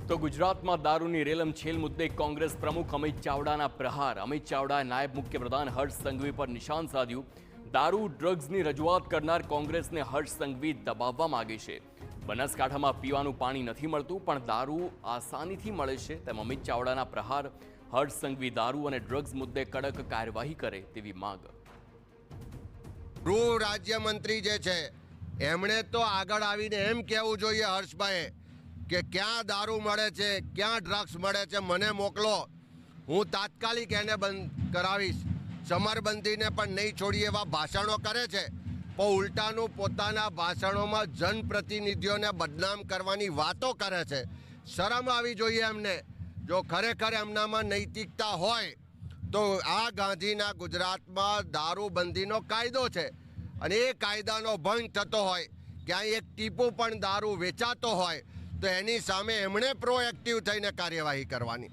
તો ગુજરાતમાં દારૂની રેલમછેલ મુદ્દે કોંગ્રેસ પ્રમુખ અમિત ચાવડાના પ્રહાર. અમિત ચાવડાએ નાયબ મુખ્યપ્રધાન હર્ષ સંઘવી પર નિશાન સાધ્યું. દારૂ ડ્રગ્સની રજૂઆત કરનાર કોંગ્રેસને હર્ષ સંઘવી દબાવવા માંગે છે. બનાસકાંઠામાં પીવાનું પાણી નથી મળતું, પણ દારૂ આસાનીથી મળે છે, તેમ અમિત ચાવડાના પ્રહાર. હર્ષ સંઘવી દારૂ અને ડ્રગ્સ મુદ્દે કડક કાર્યવાહી કરે તેવી માંગ. ગૃહ રાજ્યમંત્રી જે છે એમણે તો આગળ આવીને એમ કહેવું જોઈએ હર્ષભાઈ કે ક્યાં દારૂ મળે છે, ક્યાં ડ્રગ્સ મળે છે, મને મોકલો, હું તાત્કાલિક એને બંધ કરાવીશ, સમરબંધીને પણ નહીં છોડીએ, એવા ભાષણો કરે છે. પણ ઉલટાનું પોતાના ભાષણોમાં જનપ્રતિનિધિઓને બદનામ કરવાની વાતો કરે છે. શરમ આવી જોઈએ એમને. જો ખરેખર એમનામાં નૈતિકતા હોય તો આ ગાંધીના ગુજરાતમાં દારૂબંધીનો કાયદો છે અને એ કાયદાનો ભંગ થતો હોય, ક્યાંય એક ટીપું પણ દારૂ વેચાતો હોય તો એની સામે એમણે પ્રોએક્ટિવ થઈને કાર્યવાહી કરવાની.